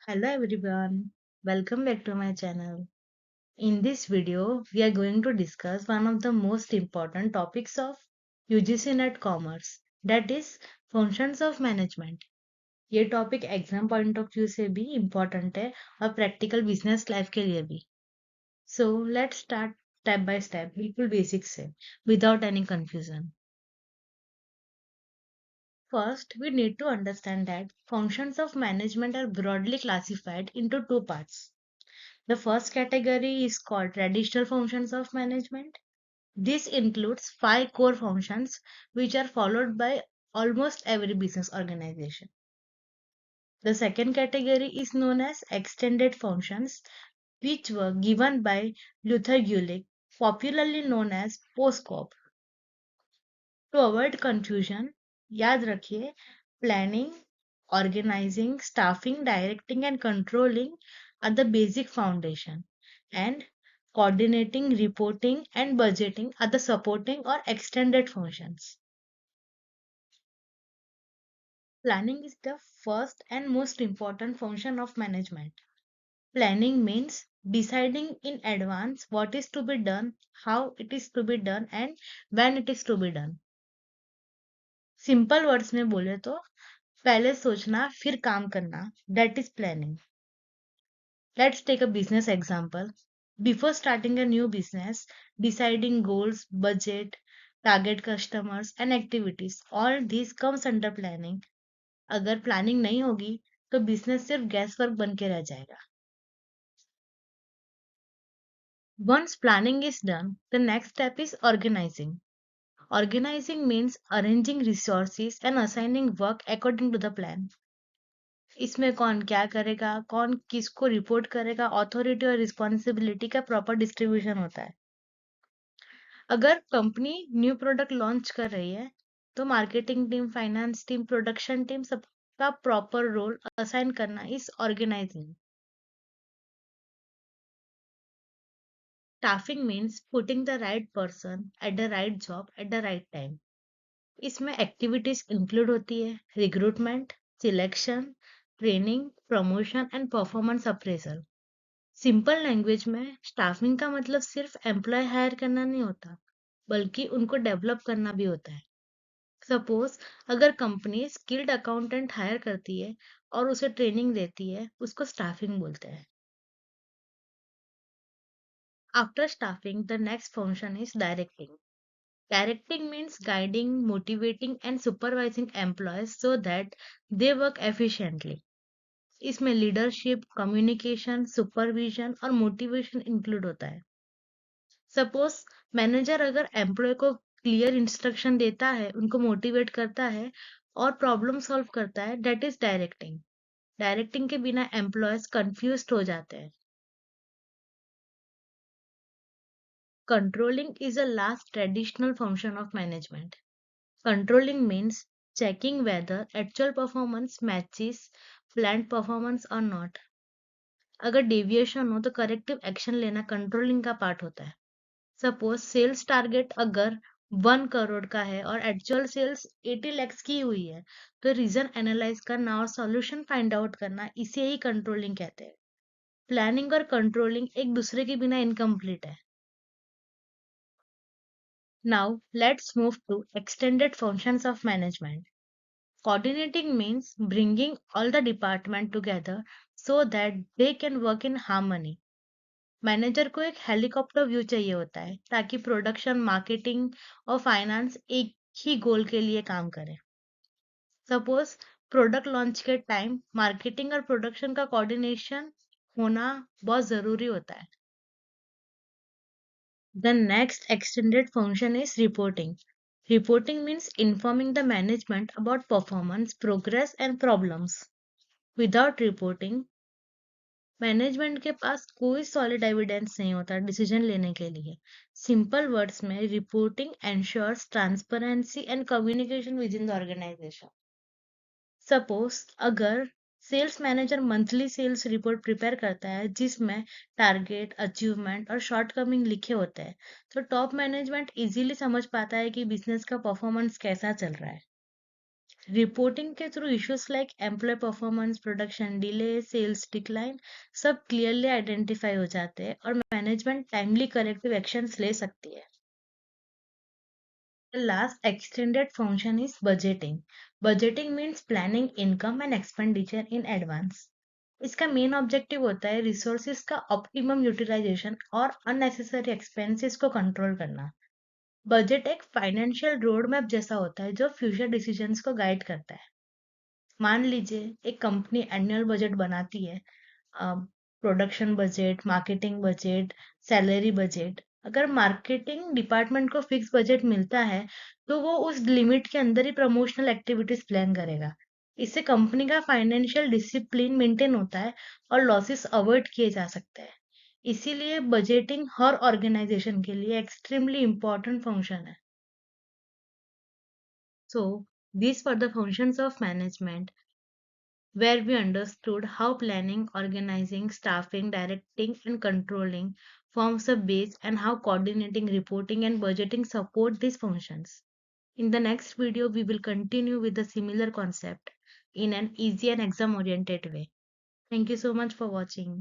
Hello everyone, welcome back to my channel. In this video, we are going to discuss one of the most important topics of UGC NET Commerce, that is functions of management. ये topic exam point of view से भी important है और practical business life के लिए भी. So let's start step by step, बिल्कुल basic से, without any confusion. First, we need to understand that functions of management are broadly classified into two parts. The first category is called traditional functions of management. This includes five core functions which are followed by almost every business organization. The second category is known as extended functions, which were given by Luther Gulick, popularly known as POSCOP. To avoid confusion, याद रखिए planning, organizing, staffing, directing and controlling are the basic foundation, and coordinating, reporting and budgeting are the supporting or extended functions. Planning is the first and most important function of management. Planning means deciding in advance what is to be done, how it is to be done and when it is to be done. Simple words में बोले तो पहले सोचना फिर काम करना, that is planning. Let's take a business example. Before starting a new business, deciding goals, budget, target customers and activities, all these comes under planning. अगर planning नहीं होगी तो बिजनेस सिर्फ गैस वर्क बन के रह जाएगा. Once planning is done, the next step is organizing. Organizing means arranging resources and assigning work according to the plan. इसमें कौन क्या करेगा, कौन किसको रिपोर्ट करेगा, अथॉरिटी और रिस्पॉन्सिबिलिटी का प्रॉपर डिस्ट्रीब्यूशन होता है. अगर कंपनी न्यू प्रोडक्ट लॉन्च कर रही है तो marketing team, finance team, production team सबका प्रॉपर रोल असाइन करना is organising. Staffing means putting the right person at the right job at the right time. इसमें एक्टिविटीज इंक्लूड होती है recruitment, selection, training, promotion and performance appraisal. Simple language में staffing का मतलब सिर्फ employ higher करना नहीं होता, बल्कि उनको डेवलप करना भी होता है. सपोज अगर कंपनी स्किल्ड अकाउंटेंट हायर करती है और उसे ट्रेनिंग देती है, उसको स्टाफिंग बोलते हैं. After staffing the next function is directing. Directing means guiding, motivating and supervising employees so that they work efficiently. इसमें लीडरशिप, कम्युनिकेशन, सुपरविजन और मोटिवेशन इंक्लूड होता है. सपोज मैनेजर अगर एम्प्लॉय को क्लियर इंस्ट्रक्शन देता है, उनको मोटिवेट करता है और प्रॉब्लम सॉल्व करता है, दैट इज डायरेक्टिंग. डायरेक्टिंग के बिना एम्प्लॉयज कंफ्यूज्ड हो जाते हैं. Controlling is a last traditional function of management. Controlling means checking whether actual performance matches planned performance or not. अगर डेविएशन हो तो करेक्टिव एक्शन लेना कंट्रोलिंग का पार्ट होता है. सपोज सेल्स टारगेट अगर 1 करोड़ का है और एक्चुअल सेल्स 80 लैक्स की हुई है, तो रीजन एनालाइज करना और सॉल्यूशन फाइंड आउट करना, इसे ही कंट्रोलिंग कहते हैं. प्लानिंग और कंट्रोलिंग एक दूसरे के बिना इनकम्प्लीट है. Now let's move to extended functions of management. Coordinating means bringing all the department together so that they can work in harmony. Manager को एक हेलीकॉप्टर व्यू चाहिए होता है ताकि प्रोडक्शन, मार्केटिंग और फाइनेंस एक ही गोल के लिए काम करें. सपोज प्रोडक्ट लॉन्च के टाइम मार्केटिंग और प्रोडक्शन का कोऑर्डिनेशन होना बहुत जरूरी होता है. The next extended function is reporting. Reporting means informing the management about performance, progress and problems. Without reporting, management के पास कोई सॉलिड एविडेंस नहीं होता डिसीजन लेने के लिए. सिंपल वर्ड्स में reporting ensures transparency and communication within the organisation. Suppose अगर sales manager monthly sales report prepare करता है जिसमें टारगेट, अचीवमेंट और शॉर्टकमिंग लिखे होते हैं, तो टॉप मैनेजमेंट इजीली समझ पाता है कि बिजनेस का परफॉर्मेंस कैसा चल रहा है. रिपोर्टिंग के through issues like employ performance, production delay, sales decline सब क्लियरली आइडेंटिफाई हो जाते हैं और मैनेजमेंट टाइमली करेक्टिव एक्शंस ले सकती है। The last extended function is budgeting. Budgeting means planning income and expenditure in advance. इसका मेन ऑब्जेक्टिव होता है रिसोर्सेज का ऑप्टिमम यूटिलाइजेशन और अननेसेसरी एक्सपेंसेस को कंट्रोल करना। बजट एक फाइनेंशियल रोड मैप जैसा होता है जो फ्यूचर डिसीजंस को गाइड करता है। मान लीजिए एक कंपनी एनुअल बजट बनाती है, production budget, marketing budget, salary budget. अगर मार्केटिंग डिपार्टमेंट को फिक्स बजट मिलता है तो वो उस लिमिट के अंदर ही प्रमोशनल एक्टिविटीज प्लान करेगा। इससे कंपनी का फाइनेंशियल डिसिप्लिन मेंटेन होता है और लॉसेस अवॉइड किए जा सकते हैं। इसीलिए बजटिंग हर ऑर्गेनाइजेशन के लिए एक्सट्रीमली इंपॉर्टेंट फंक्शन है। So these were the functions of management, where we understood how planning, organizing, staffing, directing, and controlling forms a base and how coordinating, reporting, and budgeting support these functions. In the next video, we will continue with the similar concept in an easy and exam oriented way. Thank you so much for watching.